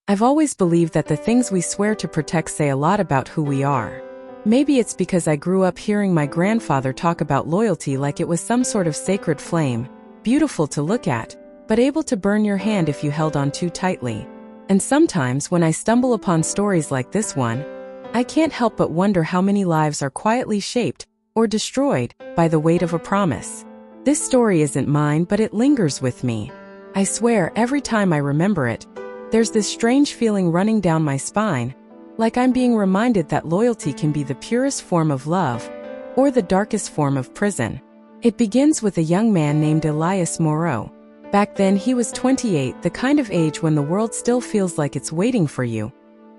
I've always believed that the things we swear to protect say a lot about who we are. Maybe it's because I grew up hearing my grandfather talk about loyalty like it was some sort of sacred flame, beautiful to look at, but able to burn your hand if you held on too tightly. And sometimes when I stumble upon stories like this one, I can't help but wonder how many lives are quietly shaped or destroyed by the weight of a promise. This story isn't mine, but it lingers with me. I swear every time I remember it, there's this strange feeling running down my spine, like I'm being reminded that loyalty can be the purest form of love or the darkest form of prison. It begins with a young man named Elias Moreau. Back then he was 28, the kind of age when the world still feels like it's waiting for you,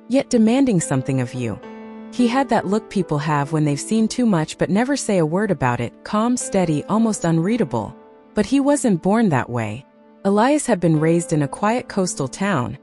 yet demanding something of you. He had that look people have when they've seen too much but never say a word about it, calm, steady, almost unreadable. But he wasn't born that way. Elias had been raised in a quiet coastal town,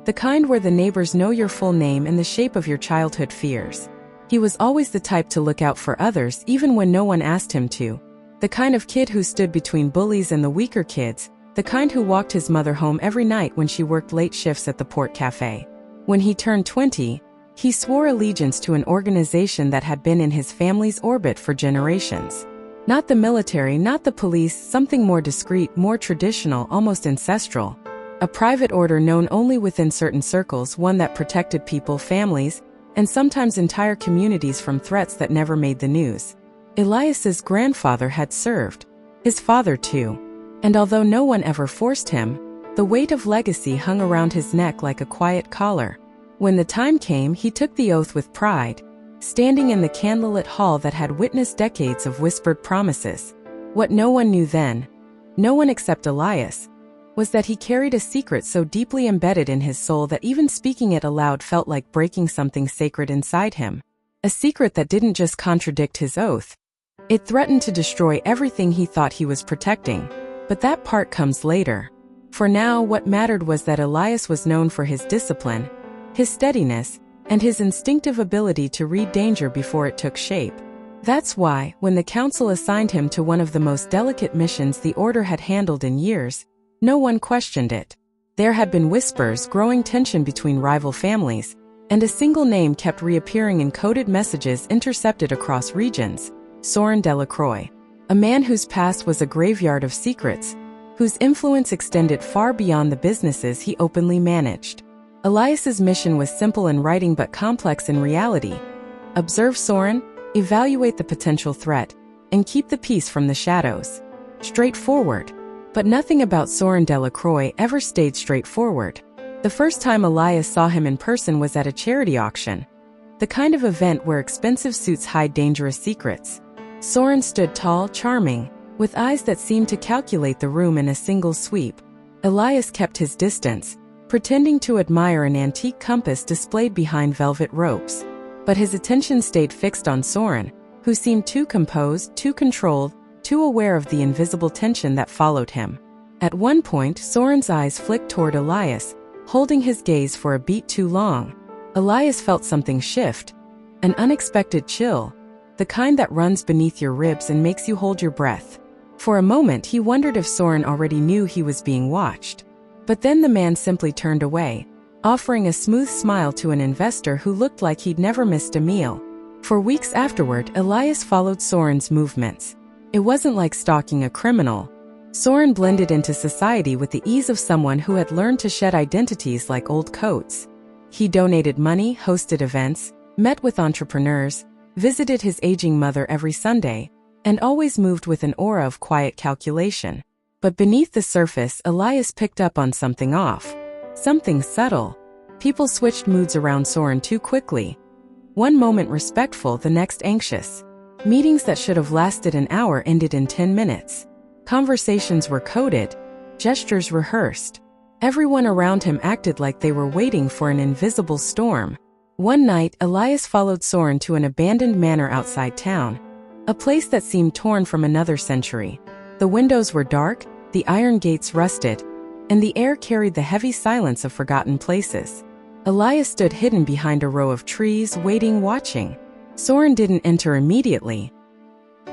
the kind where the neighbors know your full name and the shape of your childhood fears. He was always the type to look out for others even when no one asked him to. The kind of kid who stood between bullies and the weaker kids, the kind who walked his mother home every night when she worked late shifts at the Port Cafe. When he turned 20, he swore allegiance to an organization that had been in his family's orbit for generations. Not the military, not the police, something more discreet, more traditional, almost ancestral. A private order known only within certain circles, one that protected people, families, and sometimes entire communities from threats that never made the news. Elias's grandfather had served. His father too. And although no one ever forced him, the weight of legacy hung around his neck like a quiet collar. When the time came, he took the oath with pride, standing in the candlelit hall that had witnessed decades of whispered promises. What no one knew then, no one except Elias, was that he carried a secret so deeply embedded in his soul that even speaking it aloud felt like breaking something sacred inside him. A secret that didn't just contradict his oath, it threatened to destroy everything he thought he was protecting. But that part comes later. For now, what mattered was that Elias was known for his discipline, his steadiness, and his instinctive ability to read danger before it took shape. That's why, when the council assigned him to one of the most delicate missions the order had handled in years, no one questioned it. There had been whispers, growing tension between rival families, and a single name kept reappearing in coded messages intercepted across regions: Soren Delacroix. A man whose past was a graveyard of secrets, whose influence extended far beyond the businesses he openly managed. Elias's mission was simple in writing but complex in reality. Observe Soren, evaluate the potential threat, and keep the peace from the shadows. Straightforward. But nothing about Soren Delacroix ever stayed straightforward. The first time Elias saw him in person was at a charity auction, the kind of event where expensive suits hide dangerous secrets. Soren stood tall, charming, with eyes that seemed to calculate the room in a single sweep. Elias kept his distance, pretending to admire an antique compass displayed behind velvet ropes. But his attention stayed fixed on Soren, who seemed too composed, too controlled, too aware of the invisible tension that followed him. At one point, Soren's eyes flicked toward Elias, holding his gaze for a beat too long. Elias felt something shift, an unexpected chill, the kind that runs beneath your ribs and makes you hold your breath. For a moment he wondered if Soren already knew he was being watched. But then the man simply turned away, offering a smooth smile to an investor who looked like he'd never missed a meal. For weeks afterward, Elias followed Soren's movements. It wasn't like stalking a criminal. Soren blended into society with the ease of someone who had learned to shed identities like old coats. He donated money, hosted events, met with entrepreneurs, visited his aging mother every Sunday, and always moved with an aura of quiet calculation. But beneath the surface, Elias picked up on something off. Something subtle. People switched moods around Soren too quickly. One moment respectful, the next anxious. Meetings that should have lasted an hour ended in 10 minutes. Conversations were coded, gestures rehearsed. Everyone around him acted like they were waiting for an invisible storm. One night, Elias followed Soren to an abandoned manor outside town, a place that seemed torn from another century. The windows were dark, the iron gates rusted, and the air carried the heavy silence of forgotten places. Elias stood hidden behind a row of trees, waiting, watching. Soren didn't enter immediately.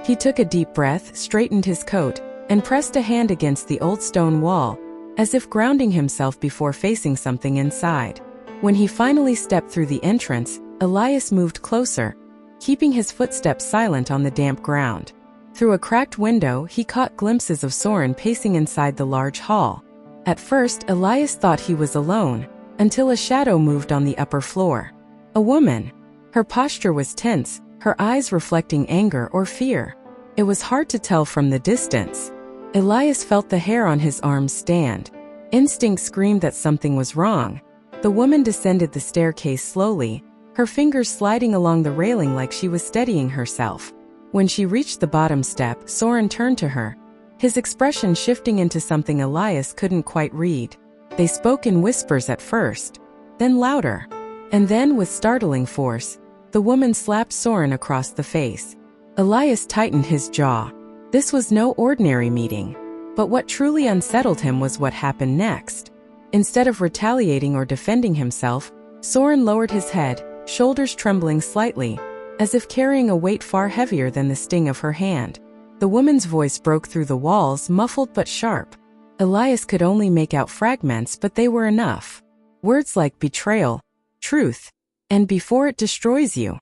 He took a deep breath, straightened his coat, and pressed a hand against the old stone wall, as if grounding himself before facing something inside. When he finally stepped through the entrance, Elias moved closer, keeping his footsteps silent on the damp ground. Through a cracked window, he caught glimpses of Soren pacing inside the large hall. At first, Elias thought he was alone, until a shadow moved on the upper floor. A woman. Her posture was tense, her eyes reflecting anger or fear. It was hard to tell from the distance. Elias felt the hair on his arms stand. Instinct screamed that something was wrong. The woman descended the staircase slowly, her fingers sliding along the railing like she was steadying herself. When she reached the bottom step, Soren turned to her, his expression shifting into something Elias couldn't quite read. They spoke in whispers at first, then louder. And then, with startling force, the woman slapped Soren across the face. Elias tightened his jaw. This was no ordinary meeting. But what truly unsettled him was what happened next. Instead of retaliating or defending himself, Soren lowered his head, shoulders trembling slightly, as if carrying a weight far heavier than the sting of her hand. The woman's voice broke through the walls, muffled but sharp. Elias could only make out fragments, but they were enough. Words like betrayal, truth, and before it destroys you.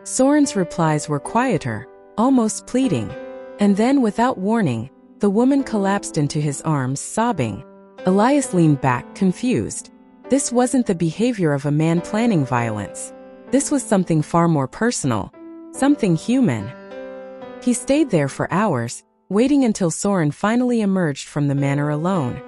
Soren's replies were quieter, almost pleading. And then, without warning, the woman collapsed into his arms, sobbing. Elias leaned back, confused. This wasn't the behavior of a man planning violence. This was something far more personal, something human. He stayed there for hours, waiting until Soren finally emerged from the manor alone.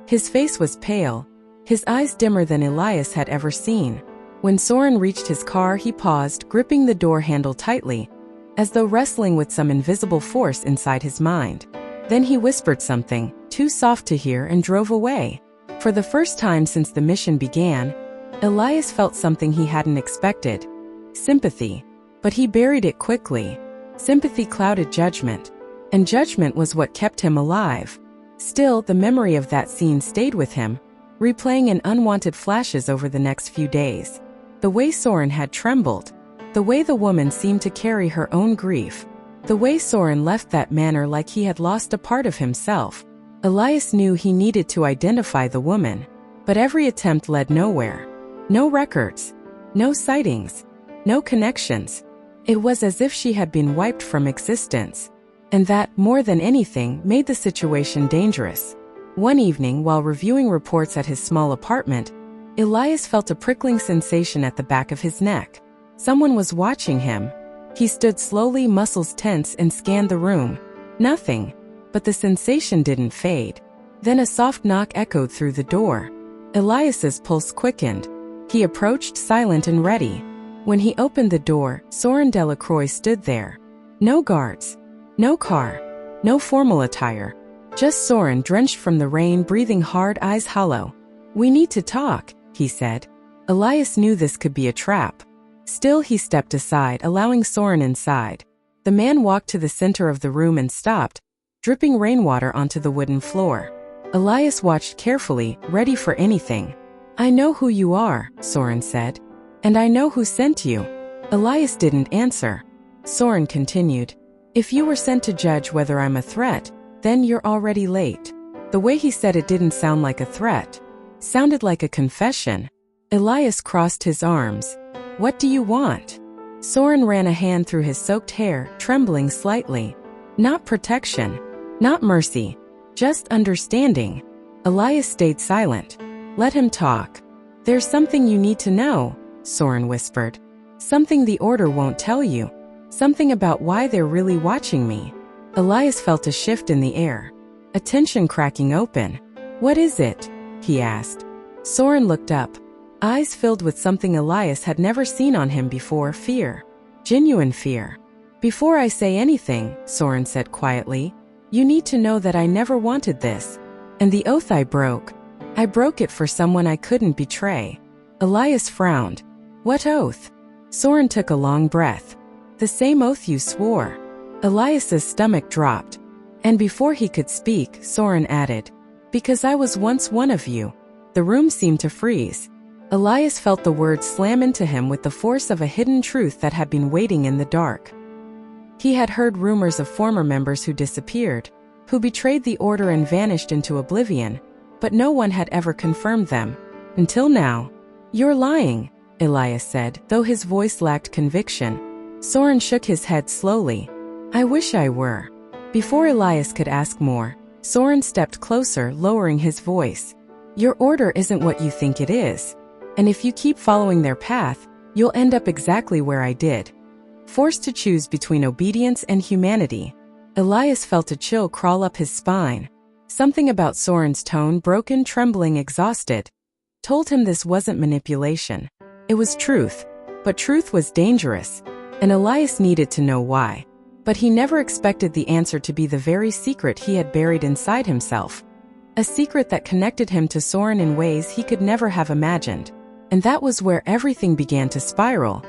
His face was pale, his eyes dimmer than Elias had ever seen. When Soren reached his car, he paused, gripping the door handle tightly, as though wrestling with some invisible force inside his mind. Then he whispered something, too soft to hear, and drove away. For the first time since the mission began, Elias felt something he hadn't expected. Sympathy. But he buried it quickly. Sympathy clouded judgment. And judgment was what kept him alive. Still, the memory of that scene stayed with him, replaying in unwanted flashes over the next few days. The way Soren had trembled. The way the woman seemed to carry her own grief. The way Soren left that manor like he had lost a part of himself. Elias knew he needed to identify the woman. But every attempt led nowhere. No records. No sightings. No connections. It was as if she had been wiped from existence. And that, more than anything, made the situation dangerous. One evening, while reviewing reports at his small apartment, Elias felt a prickling sensation at the back of his neck. Someone was watching him. He stood slowly, muscles tense, and scanned the room. Nothing. But the sensation didn't fade. Then a soft knock echoed through the door. Elias's pulse quickened. He approached, silent and ready. When he opened the door, Soren Delacroix stood there. No guards. No car. No formal attire. Just Soren, drenched from the rain, breathing hard, eyes hollow. "We need to talk," he said. Elias knew this could be a trap. Still, he stepped aside, allowing Soren inside. The man walked to the center of the room and stopped, dripping rainwater onto the wooden floor. Elias watched carefully, ready for anything. "I know who you are," Soren said. "And I know who sent you." Elias didn't answer. Soren continued. "If you were sent to judge whether I'm a threat, then you're already late." The way he said it didn't sound like a threat. Sounded like a confession. Elias crossed his arms. "What do you want?" Soren ran a hand through his soaked hair, trembling slightly. Not protection. Not mercy. Just understanding. Elias stayed silent. "Let him talk." "There's something you need to know," Soren whispered. "Something the Order won't tell you. Something about why they're really watching me." Elias felt a shift in the air. A tension cracking open. "What is it?" he asked. Soren looked up. Eyes filled with something Elias had never seen on him before, fear. Genuine fear. "Before I say anything," Soren said quietly, "you need to know that I never wanted this. And the oath I broke it for someone I couldn't betray." Elias frowned. "What oath?" Soren took a long breath. "The same oath you swore." Elias's stomach dropped. And before he could speak, Soren added, "Because I was once one of you." The room seemed to freeze. Elias felt the words slam into him with the force of a hidden truth that had been waiting in the dark. He had heard rumors of former members who disappeared, who betrayed the Order and vanished into oblivion, but no one had ever confirmed them. Until now. You're lying, Elias said, though his voice lacked conviction. Soren shook his head slowly. I wish I were. Before Elias could ask more, Soren stepped closer, lowering his voice. Your order isn't what you think it is. And if you keep following their path, you'll end up exactly where I did. Forced to choose between obedience and humanity, Elias felt a chill crawl up his spine. Something about Soren's tone, broken, trembling, exhausted, told him this wasn't manipulation. It was truth, but truth was dangerous, and Elias needed to know why. But he never expected the answer to be the very secret he had buried inside himself. A secret that connected him to Soren in ways he could never have imagined. And that was where everything began to spiral.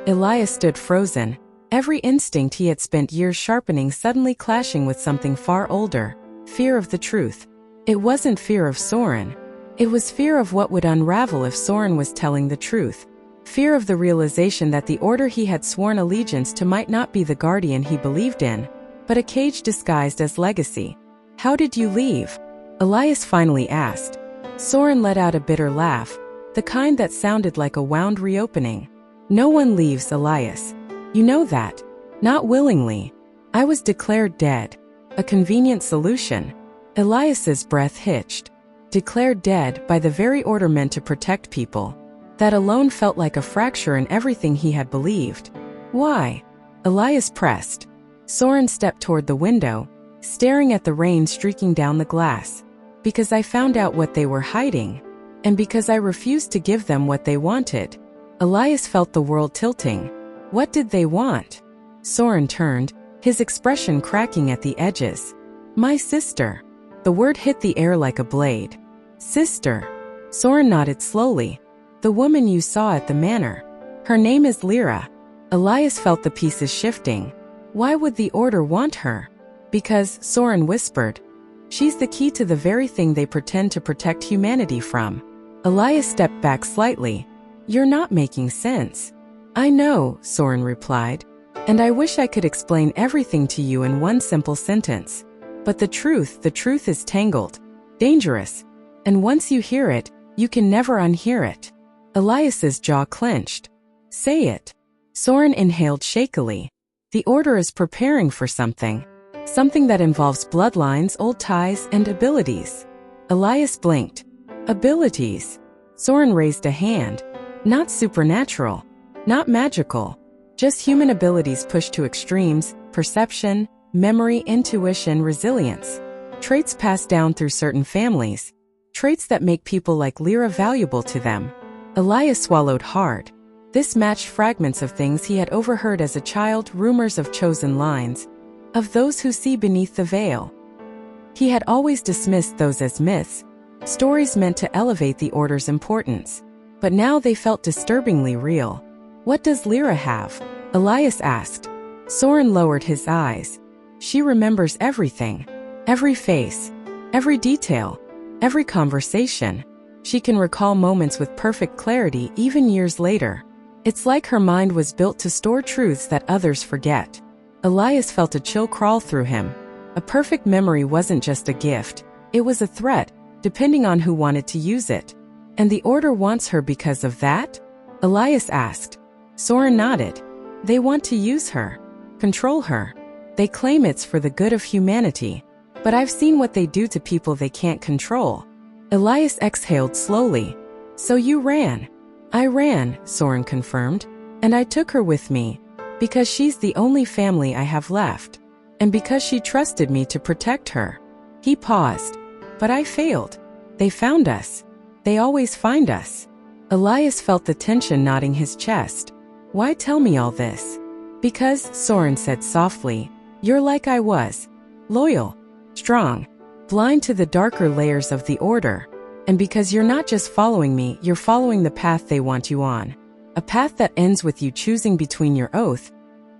Elias stood frozen, every instinct he had spent years sharpening suddenly clashing with something far older, fear of the truth. It wasn't fear of Soren. It was fear of what would unravel if Soren was telling the truth. Fear of the realization that the order he had sworn allegiance to might not be the guardian he believed in, but a cage disguised as legacy. How did you leave? Elias finally asked. Soren let out a bitter laugh, the kind that sounded like a wound reopening. No one leaves, Elias. You know that. Not willingly. I was declared dead. A convenient solution. Elias's breath hitched. Declared dead by the very order meant to protect people. That alone felt like a fracture in everything he had believed. Why? Elias pressed. Soren stepped toward the window, staring at the rain streaking down the glass. Because I found out what they were hiding. And because I refused to give them what they wanted. Elias felt the world tilting. What did they want? Soren turned, his expression cracking at the edges. My sister. The word hit the air like a blade. Sister. Soren nodded slowly. The woman you saw at the manor. Her name is Lyra. Elias felt the pieces shifting. Why would the Order want her? Because, Soren whispered, she's the key to the very thing they pretend to protect humanity from. Elias stepped back slightly. You're not making sense. I know, Soren replied. And I wish I could explain everything to you in one simple sentence. But the truth is tangled, dangerous. And once you hear it, you can never unhear it. Elias's jaw clenched. Say it. Soren inhaled shakily. The Order is preparing for something. Something that involves bloodlines, old ties, and abilities. Elias blinked. Abilities. Soren raised a hand. Not supernatural. Not magical. Just human abilities pushed to extremes, perception, memory, intuition, resilience. Traits passed down through certain families. Traits that make people like Lyra valuable to them. Elias swallowed hard. This matched fragments of things he had overheard as a child, rumors of chosen lines, of those who see beneath the veil. He had always dismissed those as myths, stories meant to elevate the Order's importance. But now they felt disturbingly real. What does Lyra have? Elias asked. Soren lowered his eyes. She remembers everything. Every face. Every detail. Every conversation. She can recall moments with perfect clarity even years later. It's like her mind was built to store truths that others forget. Elias felt a chill crawl through him. A perfect memory wasn't just a gift. It was a threat, depending on who wanted to use it. And the Order wants her because of that? Elias asked. Soren nodded. They want to use her. Control her. They claim it's for the good of humanity. But I've seen what they do to people they can't control. Elias exhaled slowly. So you ran. I ran, Soren confirmed. And I took her with me. Because she's the only family I have left. And because she trusted me to protect her. He paused. But I failed. They found us. They always find us. Elias felt the tension knotting his chest. Why tell me all this? Because, Soren said softly, you're like I was. Loyal. Strong. Blind to the darker layers of the Order. And because you're not just following me, you're following the path they want you on. A path that ends with you choosing between your oath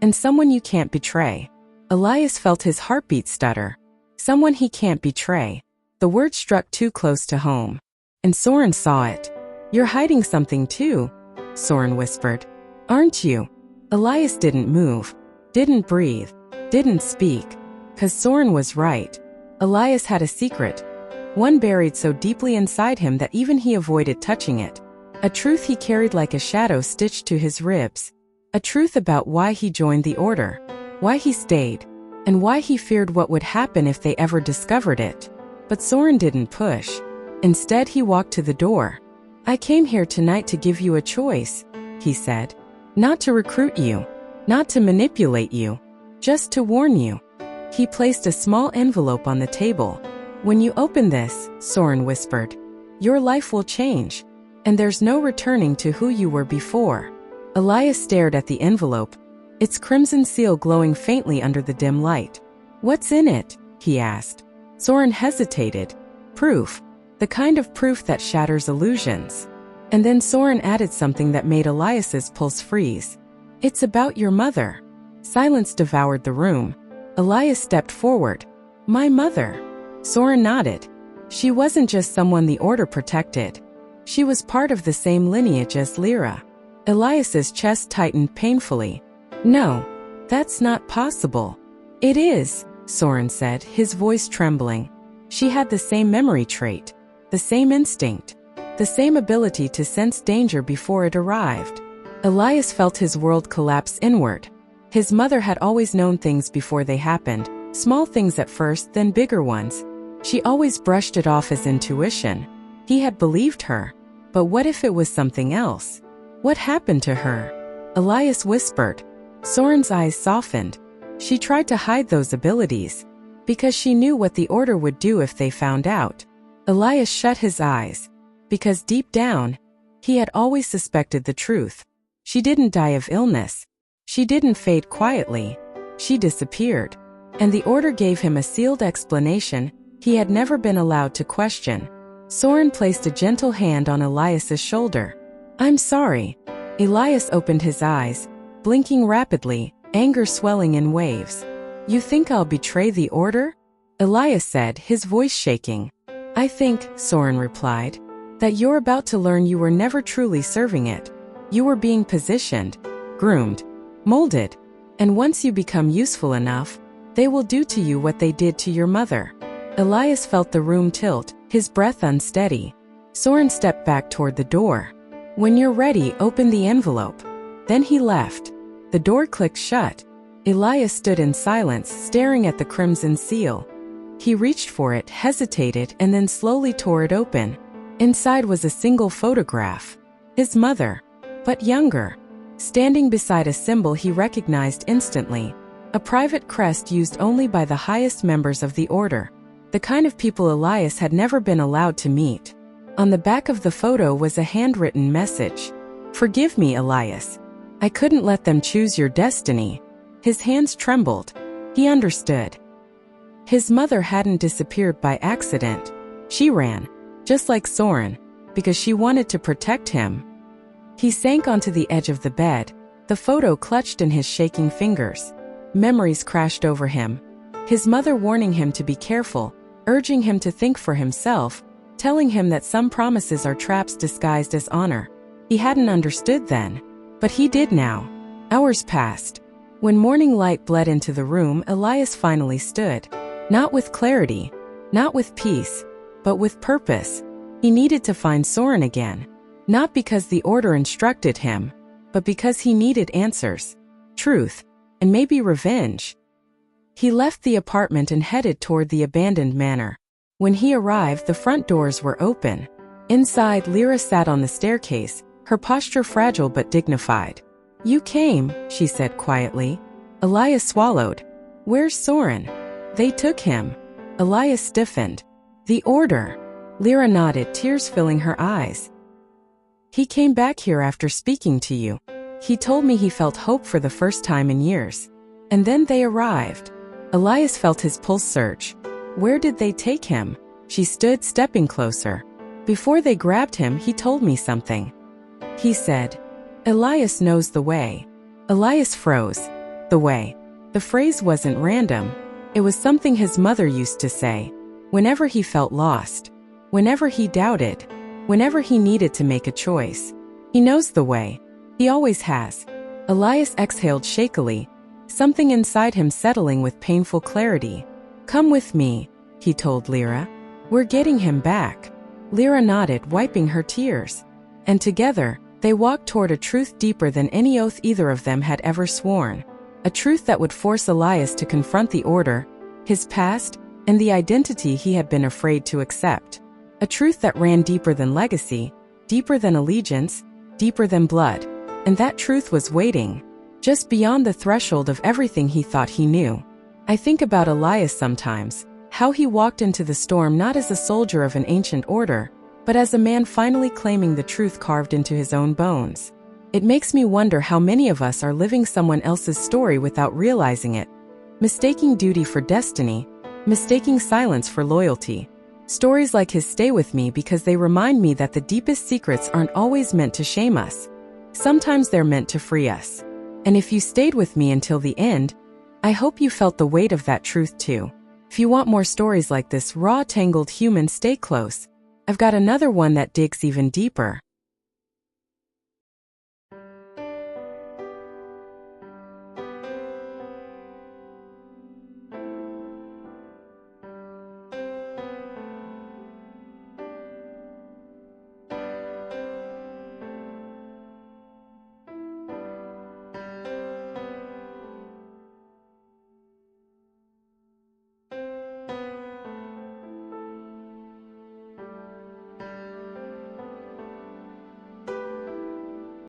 and someone you can't betray. Elias felt his heartbeat stutter. Someone he can't betray. The word struck too close to home. And Soren saw it. You're hiding something too, Soren whispered. Aren't you? Elias didn't move, didn't breathe, didn't speak. 'Cause Soren was right. Elias had a secret. One buried so deeply inside him that even he avoided touching it. A truth he carried like a shadow stitched to his ribs. A truth about why he joined the Order, why he stayed, and why he feared what would happen if they ever discovered it. But Soren didn't push. Instead, he walked to the door. "I came here tonight to give you a choice," he said. "Not to recruit you, not to manipulate you, just to warn you." He placed a small envelope on the table. "When you open this," Soren whispered, "your life will change, and there's no returning to who you were before." Elias stared at the envelope, its crimson seal glowing faintly under the dim light. "What's in it?" he asked. Soren hesitated. "Proof. The kind of proof that shatters illusions." And then Soren added something that made Elias's pulse freeze. "It's about your mother." Silence devoured the room. Elias stepped forward. "My mother?" Soren nodded. "She wasn't just someone the Order protected. She was part of the same lineage as Lyra." Elias's chest tightened painfully. "No, that's not possible." "It is," Soren said, his voice trembling. "She had the same memory trait, the same instinct, the same ability to sense danger before it arrived." Elias felt his world collapse inward. His mother had always known things before they happened, small things at first, then bigger ones. She always brushed it off as intuition. He had believed her. But what if it was something else? What happened to her? Elias whispered. Soren's eyes softened. She tried to hide those abilities, because she knew what the Order would do if they found out. Elias shut his eyes, because deep down, he had always suspected the truth. She didn't die of illness. She didn't fade quietly. She disappeared. And the Order gave him a sealed explanation he had never been allowed to question. Soren placed a gentle hand on Elias's shoulder. "I'm sorry." Elias opened his eyes, blinking rapidly, anger swelling in waves. "You think I'll betray the Order?" Elias said, his voice shaking. "I think," Soren replied, "that you're about to learn you were never truly serving it. You were being positioned, groomed, molded, and once you become useful enough, they will do to you what they did to your mother." Elias felt the room tilt, his breath unsteady. Soren stepped back toward the door. "When you're ready, open the envelope." Then he left. The door clicked shut. Elias stood in silence, staring at the crimson seal. He reached for it, hesitated, and then slowly tore it open. Inside was a single photograph. His mother, but younger, standing beside a symbol he recognized instantly. A private crest used only by the highest members of the Order. The kind of people Elias had never been allowed to meet. On the back of the photo was a handwritten message. "Forgive me, Elias. I couldn't let them choose your destiny." His hands trembled. He understood. His mother hadn't disappeared by accident. She ran, just like Soren, because she wanted to protect him. He sank onto the edge of the bed, the photo clutched in his shaking fingers. Memories crashed over him. His mother warning him to be careful, urging him to think for himself, telling him that some promises are traps disguised as honor. He hadn't understood then, but he did now. Hours passed. When morning light bled into the room, Elias finally stood. Not with clarity, not with peace, but with purpose. He needed to find Soren again. Not because the Order instructed him, but because he needed answers, truth, and maybe revenge. He left the apartment and headed toward the abandoned manor. When he arrived, the front doors were open. Inside, Lyra sat on the staircase, her posture fragile but dignified. "You came," she said quietly. Elias swallowed. "Where's Soren?" "They took him." Elias stiffened. "The Order." Lyra nodded, tears filling her eyes. "He came back here after speaking to you. He told me he felt hope for the first time in years. And then they arrived." Elias felt his pulse surge. "Where did they take him?" She stood, stepping closer. "Before they grabbed him, he told me something. He said, 'Elias knows the way.'" Elias froze. The way. The phrase wasn't random. It was something his mother used to say. Whenever he felt lost. Whenever he doubted. Whenever he needed to make a choice. "He knows the way. He always has." Elias exhaled shakily, something inside him settling with painful clarity. "Come with me," he told Lyra. "We're getting him back." Lyra nodded, wiping her tears. And together, they walked toward a truth deeper than any oath either of them had ever sworn. A truth that would force Elias to confront the order, his past, and the identity he had been afraid to accept. A truth that ran deeper than legacy, deeper than allegiance, deeper than blood. And that truth was waiting, just beyond the threshold of everything he thought he knew. I think about Elias sometimes, how he walked into the storm not as a soldier of an ancient order, but as a man finally claiming the truth carved into his own bones. It makes me wonder how many of us are living someone else's story without realizing it, mistaking duty for destiny, mistaking silence for loyalty. Stories like his stay with me because they remind me that the deepest secrets aren't always meant to shame us. Sometimes they're meant to free us. And if you stayed with me until the end, I hope you felt the weight of that truth too. If you want more stories like this raw, tangled human, stay close. I've got another one that digs even deeper.